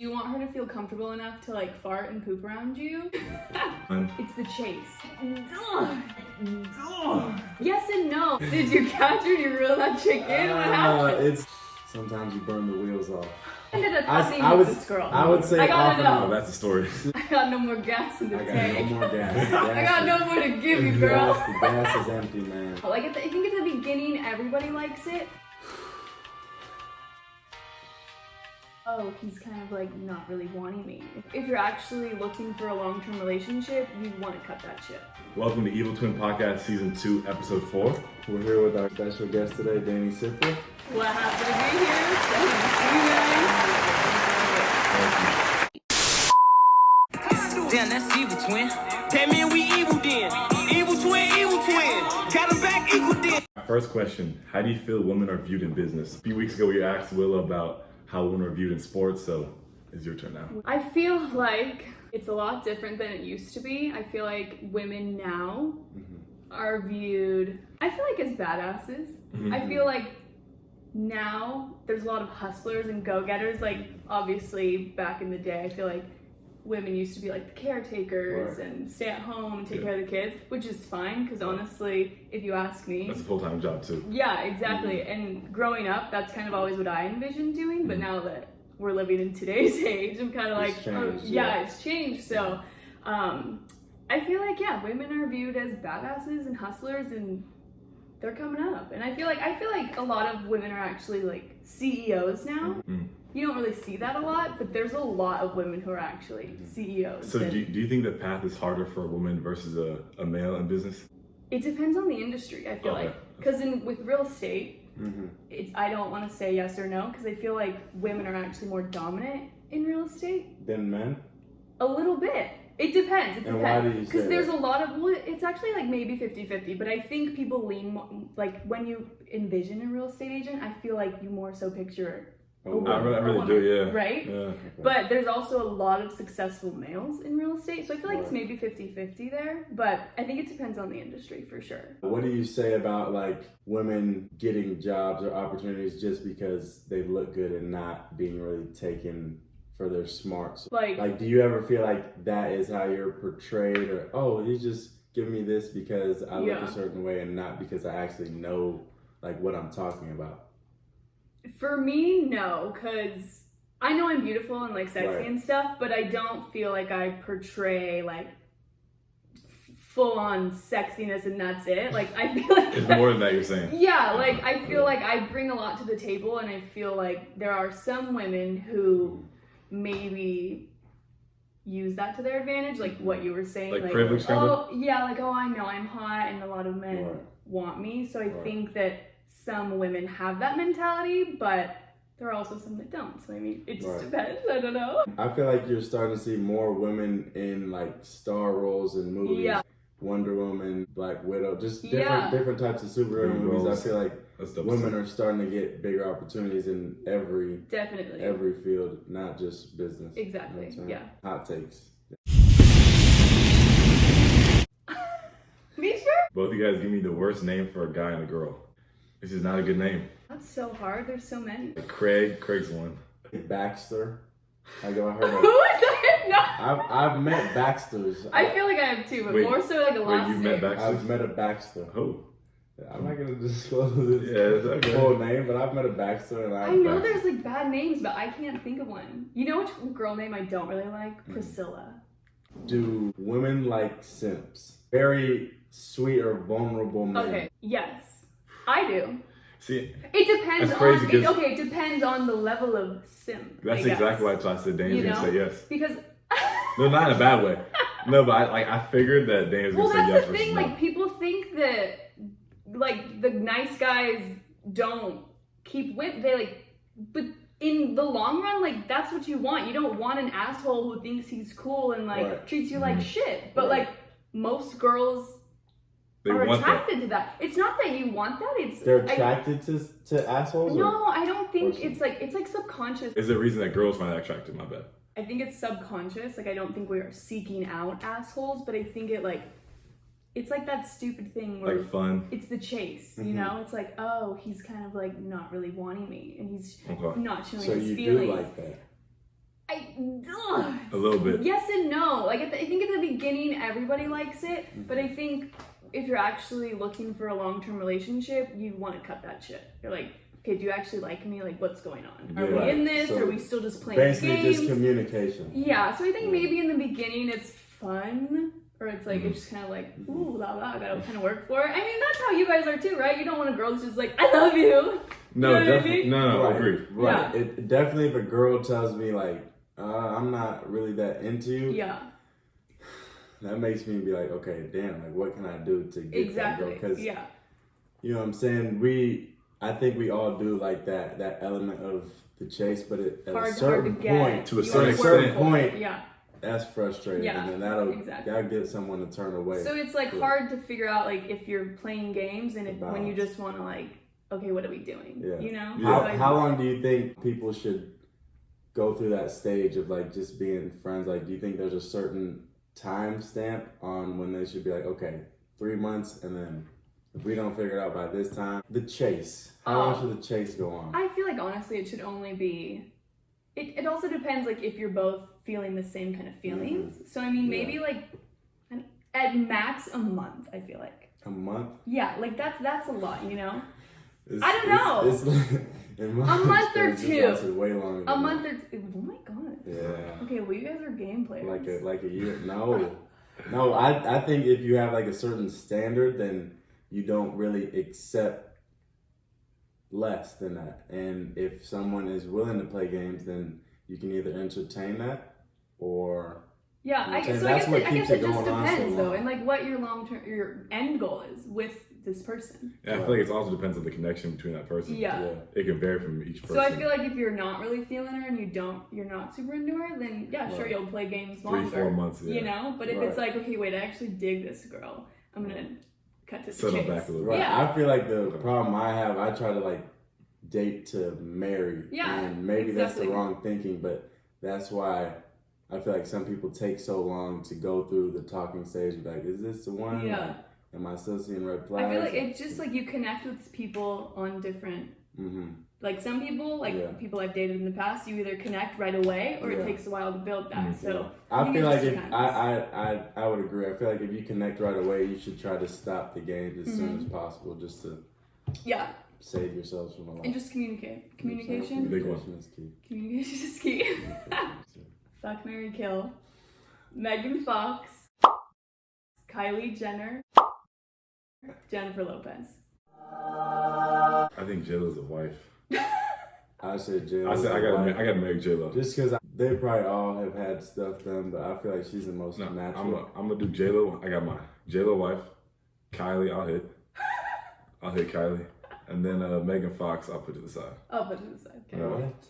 You want her to feel comfortable enough to like fart and poop around you? It's the chase. Yes and no. Did you catch her? Did you reel that chick in? What happened? Sometimes you burn the wheels off. I ended up happening with this girl. I would say I gotta know. Oh, that's the story. I got no more gas in the tank. I got no more gas. I got no more to give you, girl. The gas is empty, man. Like I think at the beginning, everybody likes it. Oh, he's kind of like not really wanting me. If you're actually looking for a long-term relationship, you want to cut that shit. Welcome to Evil Twin Podcast Season 2, Episode 4. We're here with our special guest today, Dani Cipra. Well, happy to be here. So Damn, that's evil, twin. That mean we evil then. Evil twin. Got him back equal then. First question, how do you feel women are viewed in business? A few weeks ago, we asked Willa about how women are viewed in sports, so it's your turn now. I feel like it's a lot different than it used to be. I feel like women now are viewed, I feel like, as badasses. I feel like now there's a lot of hustlers and go-getters. Like, obviously, back in the day, I feel like women used to be like the caretakers and stay at home and take care of the kids, which is fine, because honestly, if you ask me, That's a full-time job too. yeah, exactly. And growing up, that's kind of always what I envisioned doing, but now that we're living in today's age, I'm kind of like, it's changed. So I feel like, yeah, women are viewed as badasses and hustlers, and they're coming up. And I feel like a lot of women are actually like CEOs now. You don't really see that a lot, but there's a lot of women who are actually CEOs. So do you think the path is harder for a woman versus a male in business? It depends on the industry, I feel like. Because with real estate, I don't want to say yes or no, because I feel like women are actually more dominant in real estate. Than men? A little bit. It depends. And why do you say Because there's that? a lot of, well, it's actually like maybe 50-50, but I think people lean more, like when you envision a real estate agent, I feel like you more so picture I really do, yeah. Right? Yeah. Okay. But there's also a lot of successful males in real estate, so I feel like it's maybe 50-50 there, but I think it depends on the industry for sure. What do you say about like women getting jobs or opportunities just because they look good and not being really taken for their smarts? Like, do you ever feel like that is how you're portrayed, or oh, he's just giving me this because I look a certain way and not because I actually know like what I'm talking about? For me, no, because I know I'm beautiful and like sexy and stuff, but I don't feel like I portray like full-on sexiness and that's it. Like, I feel like It's more than that, you're saying. yeah, like I feel like I bring a lot to the table, and I feel like there are some women who maybe use that to their advantage, like what you were saying, Like privilege kind of? I know I'm hot and a lot of men want me, so I think that some women have that mentality, but there are also some that don't, so I mean, it just depends. I don't know. I feel like you're starting to see more women in like star roles in movies. Yeah. Wonder Woman, Black Widow, just different types of superhero movies. I feel like women are starting to get bigger opportunities in every field, not just business. Exactly. You know what I'm saying? Hot takes. Me sure? Both of you guys give me the worst name for a guy and a girl. This is not a good name. That's so hard. There's so many. Craig's one. Baxter. I heard Who of. is that? No. I've met Baxters. I feel like I have too, but more so like a last you've name. met Baxter? I've met a Baxter. Who? I'm not gonna disclose his full name, but I've met a Baxter, and I know there's like bad names, but I can't think of one. You know which girl name I don't really like? Priscilla. Do women like simps? Very sweet or vulnerable men. Okay. Yes, I do. See, it depends that's crazy on it depends on the level of simp. That's exactly why I said Dani's gonna say yes. Because no, not in a bad way. No, but I figured that Dani's gonna say yes. Well, that's the thing. No. Like, people think that like the nice guys don't keep women. They like, but in the long run, like that's what you want. You don't want an asshole who thinks he's cool and like treats you like shit. But like most girls. Are attracted to that. It's not that you want that. They're attracted to assholes. No, I don't think it's like subconscious. Is there a reason that girls find that attractive? My bad. I think it's subconscious. Like I don't think we are seeking out assholes, but I think it's like that stupid thing where like fun. It's the chase, you know. It's like, oh, he's kind of like not really wanting me, and he's not showing his feelings. So you do like that. A little bit. Yes and no. Like, I think at the beginning, everybody likes it, but I think if you're actually looking for a long-term relationship, you want to cut that shit. You're like, okay, do you actually like me? Like, what's going on? Are we in this? Or are we still just playing games? Basically, just communication. Yeah, so I think maybe in the beginning it's fun, or it's like, it's just kind of like, ooh, la la, I gotta kind of work for it. I mean, that's how you guys are too, right? You don't want a girl that's just like, I love you. No, you know definitely. No, Right, agreed. Right. Yeah. It definitely, if a girl tells me like, I'm not really that into you. Yeah. That makes me be like, okay, damn, like what can I do to get that girl? Because yeah. you know what I'm saying? I think we all do like that element of the chase, but at a certain point, to a certain point, yeah, that's frustrating, yeah, and then that'll get someone to turn away. So it's like hard to figure out like if you're playing games and when you just want to like, okay, what are we doing? Yeah. You know? Yeah. How long do you think people should go through that stage of like just being friends? Like, do you think there's a certain time stamp on when they should be like, okay, 3 months, and then if we don't figure it out by this time, the chase. How long should the chase go on? I feel like honestly it should only be, it also depends like if you're both feeling the same kind of feelings. So I mean maybe like at max a month, I feel like. A month? Yeah, like that's a lot, you know? I don't know. It's like, a month or two. Way longer. A month or two. Oh my god. Yeah. Okay, well you guys are game players. Like a year. No, I think if you have like a certain standard, then you don't really accept less than that. And if someone is willing to play games, then you can either entertain that or I guess it just depends though, and like what your end goal is with this person. Yeah, I feel like it also depends on the connection between that person. Yeah. It can vary from each person. So I feel like if you're not really feeling her and you're not super into her, then sure, you'll play games longer. 3-4 months, you know? But if it's like, okay, wait, I actually dig this girl, I'm gonna cut to the settle chase. back a little bit. bit. Yeah. I feel like the problem I have, I try to like date to marry. Yeah. And maybe that's the wrong thinking, but that's why I feel like some people take so long to go through the talking stage. Like, is this the one? Yeah. Like, am I still seeing red flags? I feel like it's just like you connect with people on different. Like some people, like people I've dated in the past, you either connect right away or it takes a while to build that. So I feel like I would agree. I feel like if you connect right away, you should try to stop the games as soon as possible, just to save yourselves from a lot. And just communicate. Communication. Big one. Is key. Communication is key. Fuck, marry, kill. Megan Fox, Kylie Jenner, Jennifer Lopez. I think J-Lo's a wife. I said J-Lo. I gotta marry J-Lo. Just because they probably all have had stuff done, but I feel like she's the most natural. I'm gonna do J-Lo. I got my J-Lo wife. Kylie, I'll hit Kylie. And then Megan Fox, I'll put to the side. I'll put to the side. Okay. What?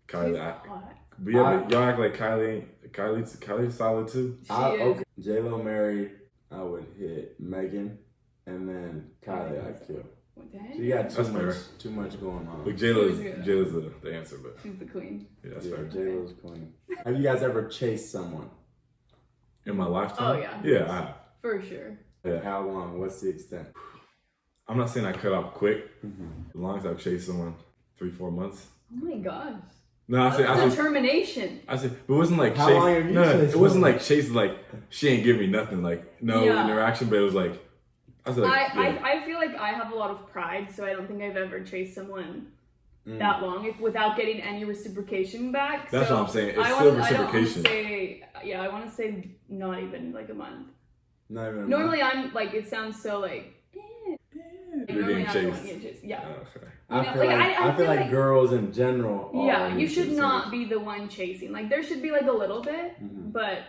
Kylie, hot. But y'all act like Kylie's solid too. Okay. J-Lo married, I would hit Megan, and then Kylie I'd kill. She got too much going on. But J-Lo's the answer, but she's the queen. Yeah, that's fair. J-Lo's queen. Have you guys ever chased someone? In my lifetime? Oh yeah. Yeah, I have. For sure. Yeah. How long? What's the extent? I'm not saying I cut off quick. As long as I've chased someone 3-4 months. Oh my gosh. No, I said determination. I said, but it wasn't like how long have you chased it wasn't like chasing like she ain't give me nothing, like no interaction, but it was like I feel like I have a lot of pride, so I don't think I've ever chased someone that long without getting any reciprocation back. That's so what I'm saying. It's still reciprocation. I want to say not even like a month. Not even. Normally I'm like, it sounds so like. You're getting chased. Yeah. Oh, okay. I feel like girls in general. You should not be the one chasing. Like there should be like a little bit, but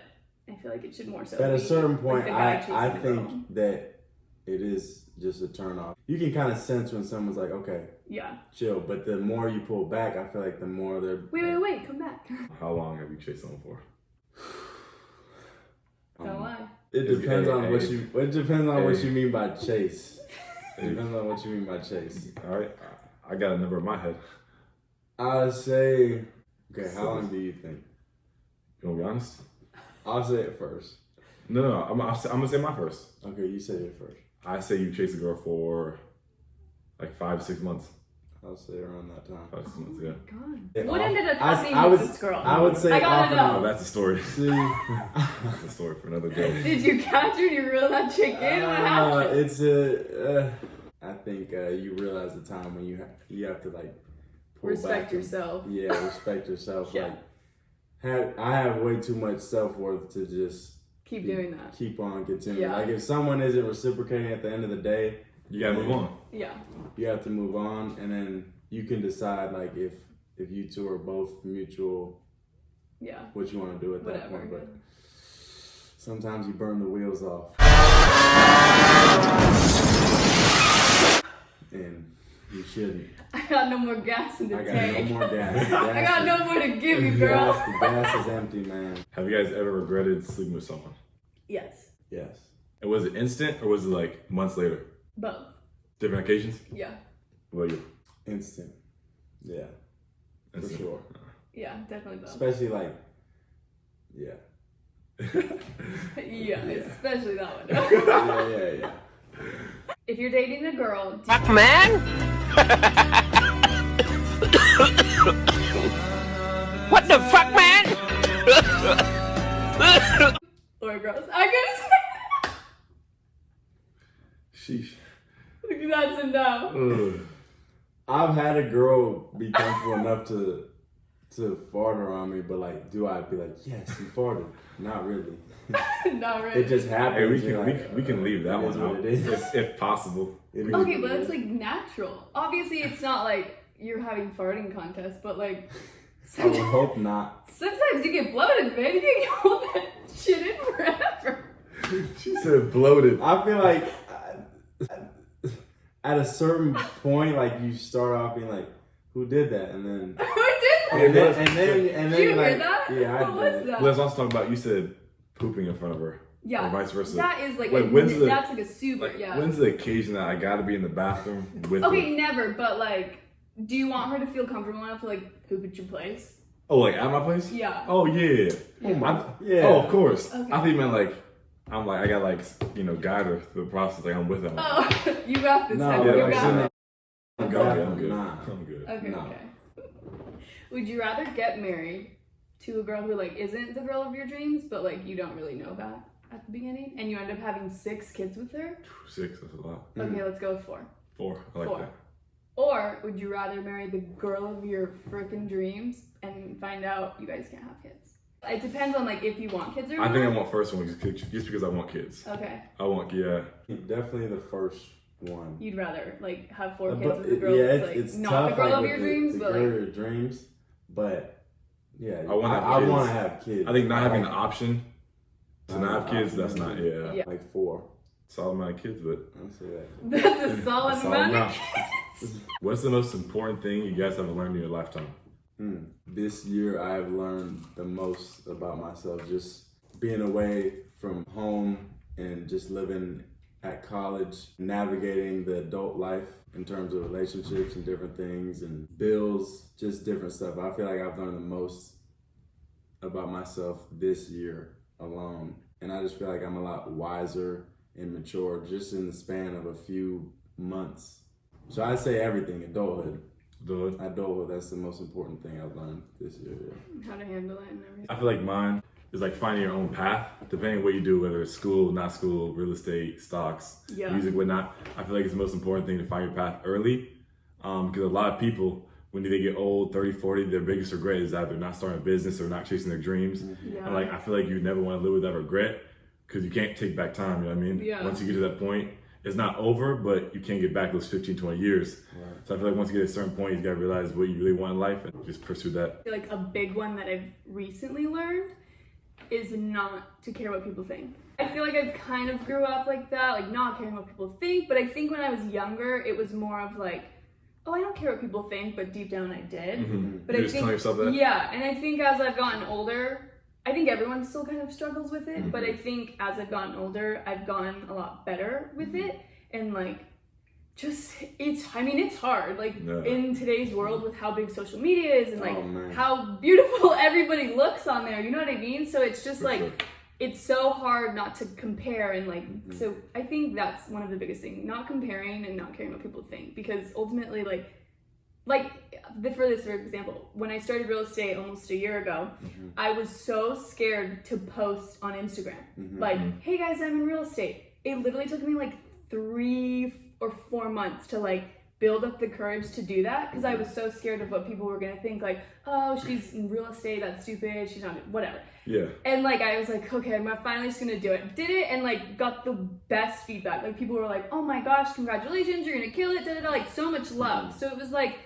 I feel like it should more so. At a certain point, like I think that it is just a turn off. You can kind of sense when someone's like, okay, chill. But the more you pull back, I feel like the more they're. Wait, come back. How long have you chased someone for? Don't lie. It depends on what you. It depends on what you mean by chase. It depends on what you mean by chase. All right, I got a number in my head. I'll say, okay, how long do you think? You want to be honest? I'll say it first. No, I'm gonna say my first. Okay, you say it first. I say you chase a girl for like 5 to 6 months. I'll say around that time. Probably 6 months ago. God. What ended up happening with this girl? I would say I gotta know. Oh, that's a story. See, That's a story for another day. Did you catch her? Did you reel that chick in? What happened? It's I think you realize the time when you have to like pull Respect back yourself. Yeah, respect yourself. Yeah. Like, I have way too much self-worth to just Keep doing that. Keep on continuing. Yeah. Like if someone isn't reciprocating at the end of the day, You gotta move on. Yeah. you have to move on, and then you can decide like if you two are both mutual, Yeah. what you want to do at that Whatever. point. But sometimes you burn the wheels off, and you shouldn't. I got no more gas in the I got tank. no more gas. I got no more to give you, girl. The gas is empty, man. Have you guys ever regretted sleeping with someone? Yes. Yes. And was it instant or was it like months later? Both. Different occasions? Yeah. What about you? Instant. Yeah. Instant. For sure. Yeah, definitely both. Especially like, yeah. Yeah, especially that one. yeah. If you're dating a girl, Fuck, man! What the fuck, man? or girls, I gotta say Sheesh. that's enough. Ugh. I've had a girl be comfortable enough to fart on me, but like, do I be like, yes, you farted? Not really. Not really. It just happens. Hey, we can leave that it is one what out it is. if possible. It is Okay, what but it it's is. like natural. Obviously, it's not like you're having farting contests, but like I would hope not. sometimes you get bloated, man. You can't hold that shit in forever. She said bloated. I feel like at a certain point, like you start off being like, who did that? And then Who did that? and then Did you like, hear that? yeah, I What did. was that? Let's also talk about, you said pooping in front of her. Yeah. Or vice versa. That is like Wait, when's the- that's like a super yeah. When's the occasion that I gotta be in the bathroom with Okay, her? never. But like, do you want her to feel comfortable enough to like poop at your place? Oh, like at my place? Yeah. Oh, yeah. Yeah. Oh, of course. Okay. I think you meant like, I got like, guide her through the process. Like I'm with her. Oh, you got this. No, Heather. yeah, You like, got sitting it. I'm good. Nah. I'm good. Okay, No. okay. Would you rather get married to a girl who like isn't the girl of your dreams, but like you don't really know about at the beginning, and you end up having 6 kids with her? 6, that's a lot. Okay, let's go with 4. 4, I like 4. that. Or would you rather marry the girl of your freaking dreams and find out you guys can't have kids? It depends on like if you want kids or not. I think I want first one just because I want kids. Okay, I want, Definitely the first one. you'd rather like have 4 kids But with a girl that's like it's not tough, the girl like, of with your the dreams, the but girl like of your dreams. But yeah, I want to have kids. have kids. I think not having the Like, option to not have kids, that's not, Yeah. like 4. solid amount of kids, but I'll say that. that's a solid solid amount. amount. What's the most important thing you guys have learned in your lifetime? This year I've learned the most about myself, just being away from home and just living at college, navigating the adult life in terms of relationships and different things and bills, just different stuff. I feel like I've learned the most about myself this year alone. And I just feel like I'm a lot wiser and mature just in the span of a few months. So I'd say everything, adulthood. Adulthood, that's the most important thing I've learned this year. Yeah. How to handle it and everything. I feel like mine is like finding your own path, depending on what you do, whether it's school, not school, real estate, stocks, Yeah. music, whatnot. I feel like it's the most important thing to find your path early. Because a lot of people, when they get old, 30, 40, their biggest regret is either not starting a business or not chasing their dreams. Yeah. And like, I feel like you never want to live with that regret because you can't take back time, you know what I mean? Yeah. Once you get to that point, it's not over, but you can't get back those 15, 20 years. Right. So I feel like once you get to a certain point, you gotta realize what you really want in life and just pursue that. I feel like a big one that I've recently learned is not to care what people think. I feel like I've kind of grew up like that, like not caring what people think, but I think when I was younger, it was more of like, oh, I don't care what people think, but deep down I did. But You I just think, tell yourself that? Yeah, and I think as I've gotten older, I think everyone still kind of struggles with it, but I think as I've gotten older, I've gotten a lot better with it. And like, it's hard. Like in today's world with how big social media is and like how beautiful everybody looks on there, you know what I mean? So it's just it's so hard not to compare and like, so I think that's one of the biggest things, not comparing and not caring what people think, because ultimately like, like, for example, when I started real estate almost a year ago, I was so scared to post on Instagram. Like, hey guys, I'm in real estate. It literally took me like 3 or 4 months to like build up the courage to do that, because I was so scared of what people were gonna think, like, oh, she's in real estate, that's stupid, she's not, whatever. Yeah. And like, I was like, okay, I'm finally just gonna do it. Did it, and like got the best feedback. Like, people were like, oh my gosh, congratulations, you're gonna kill it, like so much love. So it was like,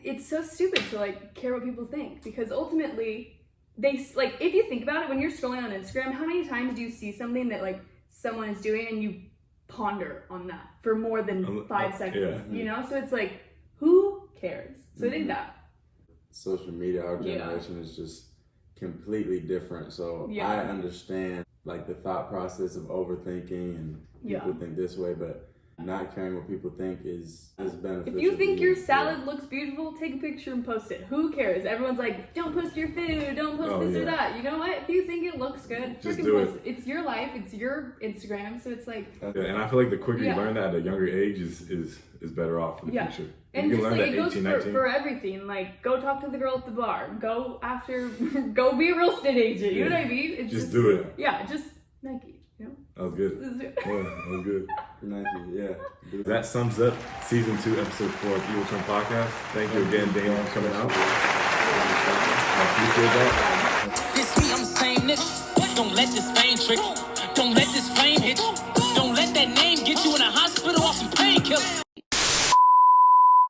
it's so stupid to like care what people think, because ultimately they, like, if you think about it, when you're scrolling on Instagram, how many times do you see something that like someone is doing and you ponder on that for more than 5 seconds, you know? So it's like, who cares? So I think that social media, our generation is just completely different. So I understand like the thought process of overthinking and people think this way, but not caring what people think is beneficial. If you think your salad looks beautiful, take a picture and post it. Who cares? Everyone's like, don't post your food, don't post this or that. You know what? If you think it looks good, just freaking do post it. It's your life, it's your Instagram, so it's like... and I feel like the quicker you learn that at a younger age is better off for the future. And you just can learn like, that it goes 18, 19. for everything. Like, go talk to the girl at the bar. Go be a real estate agent. You know what I mean? It's just do it. Yeah, just Nike, you know? That was good. Yeah, that was good. Nike, yeah. That sums up season 2, episode 4 of Evil Twin Podcast. Thank you again, Dani, for coming out. I appreciate that. This me, I'm the same nigga. Don't let this fame trick you.